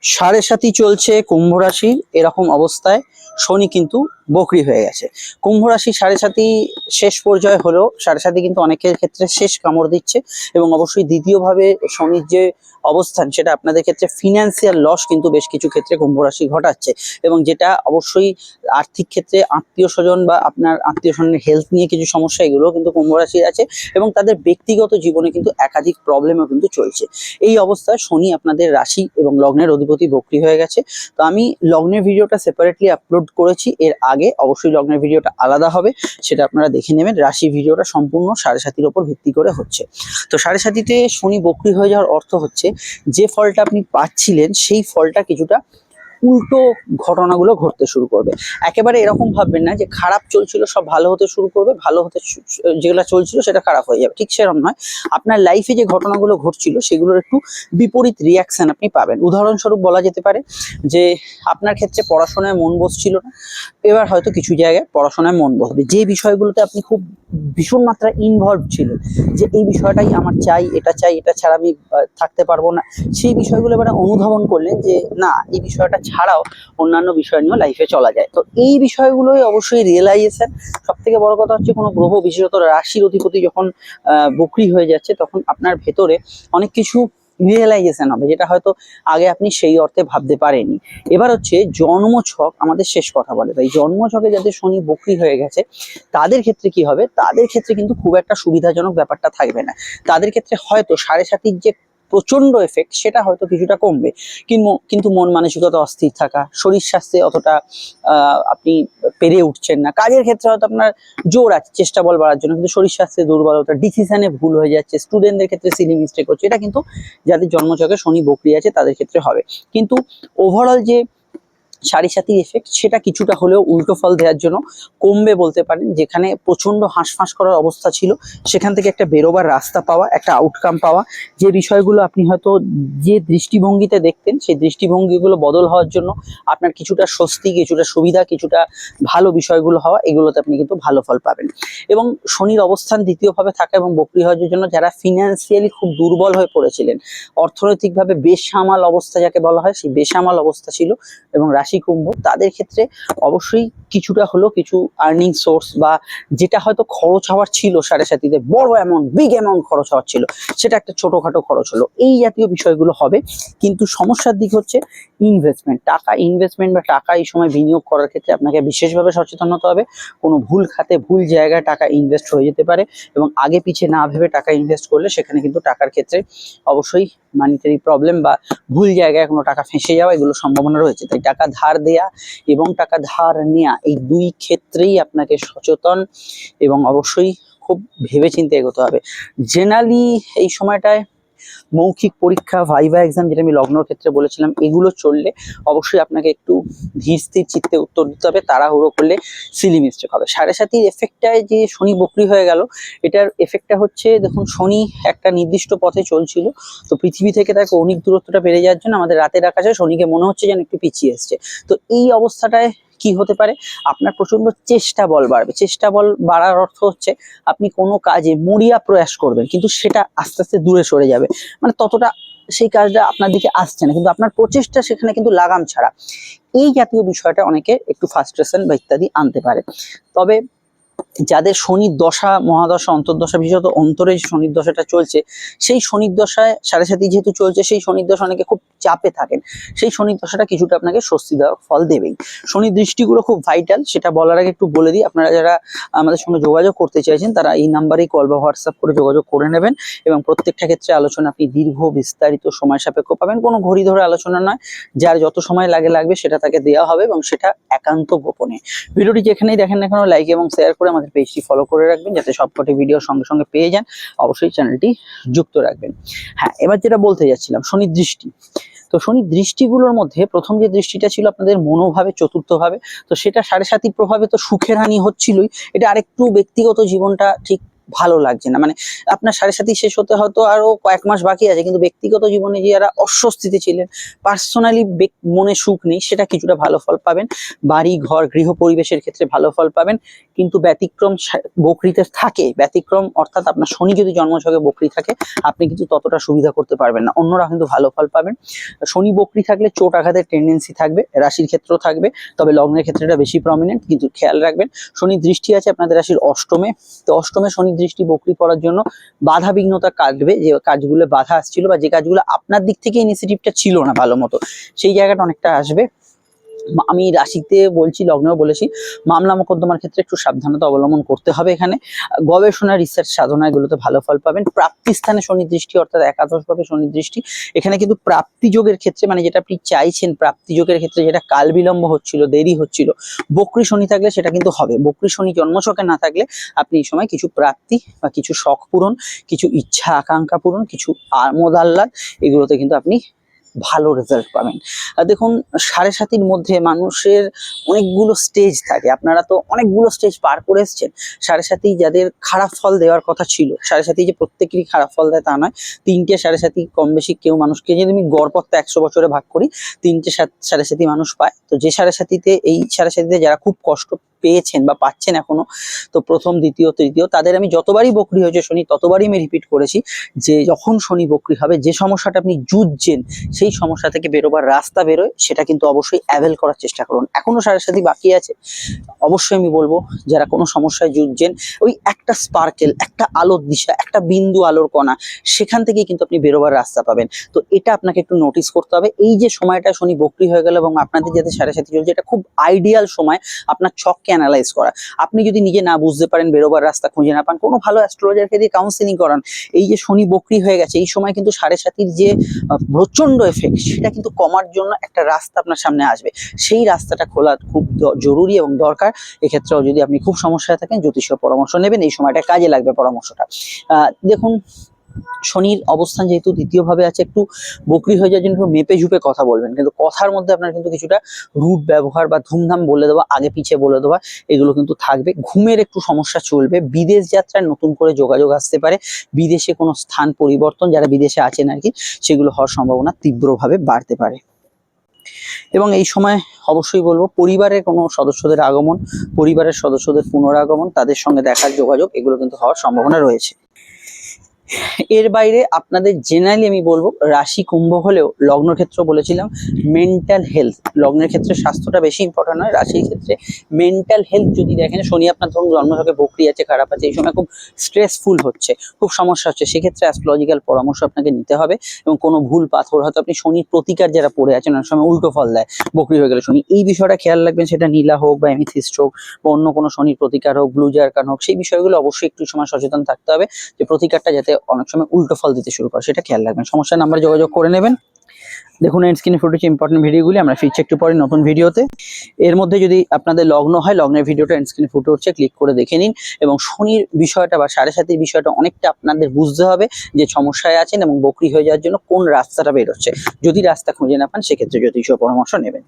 সাড়ে সাতি চলছে কুম্ভ রাশির, এরকম অবস্থায় শনি কিন্তু বকরি হয়ে গেছে। কুম্ভ রাশি সাড়ে সাতি শেষ পর্যায়ে হলেও সাড়ে সাতি কিন্তু অনেকের ক্ষেত্রে শেষ কামড় দিচ্ছে, এবং অবশ্যই দ্বিতীয়ভাবে শনির যে অবস্থান সেটা আপনাদের ক্ষেত্রে ফিনান্সিয়াল লস কিন্তু বেশ কিছু ক্ষেত্রে কুম্ভ রাশি ঘটাচ্ছে, এবং যেটা অবশ্যই আর্থিক ক্ষেত্রে আত্মীয় স্বজন বা আপনার আত্মীয় স্বজনের হেলথ নিয়ে কিছু সমস্যা, এগুলো কিন্তু কুম্ভ রাশির আছে, এবং তাদের ব্যক্তিগত জীবনে কিন্তু একাধিক প্রবলেমও কিন্তু চলছে। এই অবস্থায় শনি আপনাদের রাশি এবং লগ্নের অধিপতি বকরি হয়ে গেছে। তো আমি লগ্নের ভিডিওটা সেপারেটলি আপলোড করেছি এর আগে, অবশ্যই লগ্নের ভিডিওটা আলাদা হবে, সেটা আপনারা দেখে নেবেন। রাশি ভিডিওটা সম্পূর্ণ সাড়ে সাতির উপর ভিত্তি করে হচ্ছে। তো সাড়ে সাতিতে শনি বকরি হয়ে যাওয়ার অর্থ হচ্ছে যে ফলটা আপনি পাচ্ছিলেন সেই ফলটা কিছুটা উল্টো ঘটনাগুলো ঘটতে শুরু করবে। একেবারে এরকম ভাববেন না যে খারাপ চলছিল সব ভালো হতে শুরু করবে, ভালো হতে যেগুলো চলছিল সেটা খারাপ হয়ে যাবে, ঠিক সেরকম নয়। আপনার লাইফে যে ঘটনাগুলো ঘটছিল সেগুলোর একটু বিপরীত রিয়াকশন আপনি পাবেন। উদাহরণস্বরূপ বলা যেতে পারে যে আপনার ক্ষেত্রে পড়াশোনায় মন বসছিল না, এবার হয়তো কিছু জায়গায় পড়াশোনায় মন বসবে। যে বিষয়গুলোতে আপনি খুব ভীষণ মাত্রায় ইনভলভ ছিলেন, যে এই বিষয়টাই আমার চাই, এটা ছাড়া আমি থাকতে পারবো না, সেই বিষয়গুলো এবার অনুধাবন করলেন যে না, এই বিষয়টা ছাড়াও অন্যান্য বিষয় নিয়েও লাইফে চলা যায়। তো এই বিষয়গুলোই অবশ্যই রিয়েলাইজেশন। সব থেকে বড় কথা হচ্ছে কোনো গ্রহ, বিশেষত রাশির অধিপতি যখন বকরি হয়ে যাচ্ছে, তখন আপনার ভেতরে অনেক কিছু রিয়েলাইজেশন হবে, যেটা হয়তো আগে আপনি সেই অর্থে ভাবতে পারেননি। এবার হচ্ছে জন্মছক আমাদের শেষ কথা বলে, তাই জন্মছকে যাদের শনি বকরি হয়ে গেছে তাদের ক্ষেত্রে কি হবে, তাদের ক্ষেত্রে কিন্তু খুব একটা সুবিধাজনক ব্যাপারটা থাকবে না। তাদের ক্ষেত্রে হয়তো সাড়ে সাতির যে প্রচন্ড এফেক্ট সেটা হয়তো কিছুটা কমবে, কিন্তু মন মানসিকতা অস্থির থাকা, শরীর স্বাস্থ্যে অতটা আপনি পেরে উঠছেন না, কাজের ক্ষেত্রে হয়তো আপনার জোর আছে চেষ্টা বল বাড়ার জন্য, কিন্তু শরীর স্বাস্থ্যে দুর্বলতা, ডিসিশনে ভুল হয়ে যাচ্ছে, স্টুডেন্টদের ক্ষেত্রে সিলি মিস্টেক হচ্ছে, এটা কিন্তু যাদের জন্মছকে শনি বকরি আছে তাদের ক্ষেত্রে হবে। কিন্তু ওভারঅল যে সাড়ে সাতির এফেক্ট সেটা কিছুটা হলেও উল্টো ফল দেওয়ার জন্য কমবে বলতে পারেন। যেখানে প্রচন্ড হাঁসফাঁস করার অবস্থা ছিল সেখান থেকে একটা বেরোবার রাস্তা পাওয়া, একটা আউটকাম পাওয়া, যে বিষয়গুলো আপনি হয়তো যে দৃষ্টিভঙ্গিতে দেখতেন সেই দৃষ্টিভঙ্গিগুলো বদল হওয়ার জন্য আপনার কিছুটা স্বস্তি, কিছুটা সুবিধা, কিছুটা ভালো বিষয়গুলো হওয়া, এগুলোতে আপনি কিন্তু ভালো ফল পাবেন। এবং শনির অবস্থান দ্বিতীয়ভাবে থাকা এবং বকরি হওয়ার জন্য যারা ফিনান্সিয়ালি খুব দুর্বল হয়ে পড়েছিলেন, অর্থনৈতিকভাবে বেসামাল অবস্থা যাকে বলা হয়, সেই বেসামাল অবস্থা ছিল, এবং রাশি কুম্ভ, তাদের ক্ষেত্রে অবশ্যই কিছুটা হলো কিছু আর্নিং সোর্স বা যেটা হয়তো খরচ হওয়ার ছিল সাড়ে সাতিতে, বড় অ্যামাউন্ট, বিগ অ্যামাউন্ট খরচ হওয়ার ছিল, সেটা একটা ছোটখাটো খরচ হলো, এই জাতীয় বিষয়গুলো হবে। কিন্তু সমস্যার দিক হচ্ছে ইনভেস্টমেন্ট, টাকা ইনভেস্টমেন্ট বা টাকা এই সময় বিনিয়োগ করার ক্ষেত্রে আপনাকে বিশেষভাবে সচেতন হতে হবে। কোনো ভুল খাতে ভুল জায়গায় টাকা ইনভেস্ট হয়ে যেতে পারে, এবং আগে পিছে না ভেবে টাকা ইনভেস্ট করলে সেখানে কিন্তু টাকার ক্ষেত্রে অবশ্যই মানিটারি প্রবলেম বা ভুল জায়গায় কোনো টাকা ফেঁসে যাওয়া, এগুলো সম্ভাবনা রয়েছে। তাই টাকা ধার দেয়া এবং টাকা ধার নেওয়া, এই দুই ক্ষেত্রেই আপনাকে সচেতন এবং অবশ্যই খুব ভেবেচিন্তে এগোতে হবে। জেনারেলি এই সময়টায় মৌখিক পরীক্ষা, ভাইভা এক্সাম, যেটা আমি লগ্নর ক্ষেত্রে বলেছিলাম, এগুলো চললে অবশ্যই আপনাকে একটু ধীর স্থির চিত্তে উত্তর দিতে হবে, তাড়াহুড়ো করলে সিলি মিস্টেক হবে। সাড়ে সাতির এফেক্টটায় যে শনি বকরি হয়ে গেল, এটার এফেক্টটা হচ্ছে, দেখুন শনি একটা নির্দিষ্ট পথে চলছিল, তো পৃথিবী থেকে তার কৌণিক দূরত্বটা বেড়ে যাওয়ার জন্য আমাদের রাতের আকাশে শনিকে মনে হচ্ছে যেন একটু পিছিয়ে এসছে। তো এই অবস্থাটায় কি হতে পারে, আপনার প্রচন্ড চেষ্টা বল বাড়বে। চেষ্টা বল বাড়ার অর্থ হচ্ছে আপনি কোনো কাজে মরিয়া প্রয়াস করবেন, কিন্তু সেটা আস্তে আস্তে দূরে সরে যাবে, মানে ততটা সেই কাজটা আপনার দিকে আসছে না, কিন্তু আপনার প্রচেষ্টা সেখানে কিন্তু লাগাম ছাড়া। এই জাতীয় বিষয়টা অনেকে একটু ফ্রাস্ট্রেশন বা ইত্যাদি আনতে পারে। তবে যাদের শনির দশা, মহাদশা, অন্তর্দশা, বিশেষত অন্তরে শনির দশাটা চলছে, সেই শনির দশায় সাড়ে সাতি যেহেতু চলছে, সেই শনির দশা অনেকে খুব চাপে থাকেন, সেই শনির দশাটা কিছুটা আপনাকে স্বস্তিদায়ক ফল দেবেই। শনির দৃষ্টিগুলো খুব ভাইটাল, সেটা বলার আগে একটু বলে দিই, আপনারা যারা আমাদের সঙ্গে যোগাযোগ করতে চাইছেন তারা এই নাম্বারেই কল বা হোয়াটসঅ্যাপ করে যোগাযোগ করে নেবেন, এবং প্রত্যেকটা ক্ষেত্রে আলোচনা আপনি দীর্ঘ, বিস্তারিত, সময় সাপেক্ষ পাবেন। কোনো ঘড়ি ধরে আলোচনা নয়, যার যত সময় লাগবে সেটা তাকে দেওয়া হবে, এবং সেটা একান্ত গোপনে। ভিডিওটি যেখানেই দেখেন না কেন লাইক এবং শেয়ার করে আমাদের পেজটি ফলো করে রাখবেন, যাতে সবকটি ভিডিও সঙ্গে সঙ্গে পেয়ে যান। অবশ্যই চ্যানেলটি যুক্ত রাখবেন। হ্যাঁ, এবার যেটা বলতে যাচ্ছিলাম, শনির দৃষ্টি। তো শনির দৃষ্টিগুলোর মধ্যে প্রথম যে দৃষ্টিটা ছিল আপনাদের মনোভাবে, চতুর্থভাবে, তো সেটা সাড়ে সাতির প্রভাবে তো সুখের হানি হচ্ছিলই, এটা আরেকটু ব্যক্তিগত জীবনটা ঠিক ভালো লাগছে না, মানে আপনার 7.5 শেষ হতে হয়তো আরো কয়েক মাস বাকি আছে, কিন্তু ব্যক্তিগত জীবনে যারা অস্বস্তিতে ছিলেন, পার্সোনালি মনে সুখ নেই, সেটা কিছুটা ভালো ফল পাবেন। বাড়ি ঘর গৃহ পরিবেশের ক্ষেত্রে ভালো ফল পাবেন। কিন্তু ব্যতিক্রম বকরিতে থাকে, ব্যতিক্রম অর্থাৎ আপনার শনি যদি জন্মছকে বকরি থাকে, আপনি কিন্তু ততটা সুবিধা করতে পারবেন না, অন্যরা কিন্তু ভালো ফল পাবেন। শনি বকরি থাকলে চোট আঘাতের টেন্ডেন্সি থাকবে, রাশির ক্ষেত্রেও থাকবে, তবে লগ্নের ক্ষেত্রে এটা বেশি প্রমিনেন্ট। কিন্তু খেয়াল রাখবেন, শনির দৃষ্টি আছে আপনাদের রাশির অষ্টমে, তো অষ্টমে শনির দৃষ্টি বকরি পড়ার জন্য বাধা বিঘ্নতা কাটবে, যে কাজগুলো বাধা আসছিল বা যে কাজগুলো আপনার দিক থেকে ইনিশিয়েটিভটা ছিল না ভালো মতো, সেই জায়গাটা অনেকটা আসবে। আমি রাশিতে বলছি, লগ্নেও বলেছি, মামলা মোকদ্দমার ক্ষেত্রে একটু সাবধানতা অবলম্বন করতে হবে। এখানে গবেষণা রিসার্চ সাধনা এগুলোতে ভালো ফল পাবেন। প্রাপ্তি স্থানে শনি দৃষ্টি অর্থাৎ একাদশভাবে শনি দৃষ্টি, এখানে কিন্তু প্রাপ্তি যোগের ক্ষেত্রে, মানে যেটা আপনি চাইছেন প্রাপ্তি যোগের ক্ষেত্রে, যেটা কাল বিলম্ব হচ্ছিল, দেরি হচ্ছিল, বকরি শনি থাকলে সেটা কিন্তু হবে। বকরি শনি জন্মছকে না থাকলে আপনি এই সময় কিছু প্রাপ্তি বা কিছু শখ পূরণ, কিছু ইচ্ছা আকাঙ্ক্ষা পূরণ, কিছু আমোদ আহ্লাদ, এগুলোতে কিন্তু আপনি ভালো রেজাল্ট পাবেন। দেখুন, 7.5-র মধ্যে মানুষের অনেকগুলো স্টেজ থাকে, আপনারা তো অনেকগুলো স্টেজ পার করে এসেছেন। 7.5 যাদের খারাপ ফল দেওয়ার কথা ছিল, 7.5 যে প্রত্যেকেরই খারাপ ফল দেয় তা নয়, 3টে 7.5 কম বেশি কেউ মানুষকে, যদি আমি গড়পড়তা 100 বছরে ভাগ করি, 3টে 7.5 মানুষ পায়। তো যে 7.5-তে, এই 7.5-তে যারা খুব কষ্ট পেয়েছেন বা পাচ্ছেন এখনো, তো প্রথম দ্বিতীয় তৃতীয়, তাদের আমি যতবারই বকরি হয়েছে শনি ততবারই আমি রিপিট করেছি যে যখন শনি বকরি হবে, যে সমস্যাটা আপনি জুঝছেন সেই সমস্যা থেকে বেরোবার রাস্তা বেরোয়, সেটা কিন্তু অবশ্যই অ্যাভেল করার চেষ্টা করুন। এখনো 7.5 বাকি আছে, অবশ্যই আমি বলবো যারা কোনো সমস্যায় জুঝছেন, ওই একটা স্পার্কেল, একটা আলোর দিশা, একটা বিন্দু আলোর কণা, সেখান থেকেই কিন্তু আপনি বেরোবার রাস্তা পাবেন। তো এটা আপনাকে একটু নোটিস করতে হবে। এই যে সময়টা শনি বকরি হয়ে গেল এবং আপনাদের যাতে 7.5 চলছে, এটা খুব আইডিয়াল সময় আপনার ছককে অ্যানালাইজ করা। আপনি যদি নিজে না বুঝতে পারেন, বেরোবার রাস্তা খুঁজে না পান, কোনো ভালো অ্যাস্ট্রোলজারকে দিয়ে কাউন্সিলিং করান। এই যে শনি বকরি হয়ে গেছে, এই সময় কিন্তু 7.5-র যে প্রচন্ড এফেক্ট, সেটা কিন্তু কমার জন্য একটা রাস্তা আপনার সামনে আসবে। সেই রাস্তাটা খোলা খুব জরুরি এবং দরকার। এক্ষেত্রেও যদি আপনি খুব সমস্যায় থাকেন, জ্যোতিষীয় পরামর্শ নেবেন, এই সময়টা কাজে লাগবে পরামর্শটা। দেখুন, শনির অবস্থান যেহেতু দ্বিতীয়ভাবে আছে, একটু বকরি হয়ে যাওয়ার জন্য একটু মেপে ঝুপে কথা বলবেন, কিন্তু কথার মধ্যে আপনার কিন্তু কিছুটা রূঢ় ব্যবহার বা ধুমধাম বলে দেওয়া, আগে পিছিয়ে বলে দেওয়া, এগুলো কিন্তু থাকবে। ঘুমের একটু সমস্যা চলবে। বিদেশ যাত্রায় নতুন করে যোগাযোগ আসতে পারে, বিদেশে কোনো স্থান পরিবর্তন, যারা বিদেশে আছেন আর কি, সেগুলো হওয়ার সম্ভাবনা তীব্রভাবে বাড়তে পারে। এবং এই সময় অবশ্যই বলবো, পরিবারের কোনো সদস্যদের আগমন, পরিবারের সদস্যদের পুনরাগমন, তাদের সঙ্গে দেখার যোগাযোগ, এগুলো কিন্তু হওয়ার সম্ভাবনা রয়েছে। এর বাইরে আপনাদের জেনারেলি আমি বলবো, রাশি কুম্ভ হলেও লগ্ন ক্ষেত্র বলেছিলাম, মেন্টাল হেলথ, লগ্নের ক্ষেত্রে স্বাস্থ্যটা বেশি ইম্পর্টেন্ট হয়, রাশির ক্ষেত্রে মেন্টাল হেলথ যদি দেখেন, শনি আপনার ধরুন জন্মছকে বকরি আছে, খারাপ আছে, এই সময় খুব স্ট্রেসফুল হচ্ছে, খুব সমস্যা হচ্ছে, সেক্ষেত্রে অ্যাস্ট্রোলজিক্যাল পরামর্শ আপনাকে নিতে হবে। এবং কোনো ভুল পাথর, হয়তো আপনি শনির প্রতিকার যারা পড়ে আছেন, অনেক সময় উল্টো ফল দেয়, বকরি হয়ে গেলে শনি, এই বিষয়টা খেয়াল রাখবেন। সেটা নীলা হোক বা এমিথিস্ট হোক বা অন্য কোনো শনির প্রতিকার হোক, ব্লু জারকান হোক, সেই বিষয়গুলো অবশ্যই একটু সময় সচেতন থাকতে হবে, যে প্রতিকারটা যাতে অনেক সময় উল্টো ফল দিতে শুরু করে, সেটা খেয়াল রাখবেন। সমস্যার নাম্বারে যোগাযোগ করে নেবেন। দেখুন, এন্ড স্ক্রিনে ফুটেছে ইম্পর্টেন্ট ভিডিওগুলি, আমরা ফিরছি একটু পরে নতুন ভিডিওতে। এর মধ্যে যদি আপনাদের লগ্ন হয়, লগ্নের ভিডিওটা এন্ড স্ক্রিনে ফুটে উঠছে, ক্লিক করে দেখে নিন। এবং শনির বিষয়টা বা 7.5-র বিষয়টা অনেকটা আপনাদের বুঝতে হবে, যে সমস্যায় আছেন এবং বকরি হয়ে যাওয়ার জন্য কোন রাস্তাটা বেরোচ্ছে। যদি রাস্তা খুঁজে না পান, সেক্ষেত্রে জ্যোতিষীয় পরামর্শ নেবেন।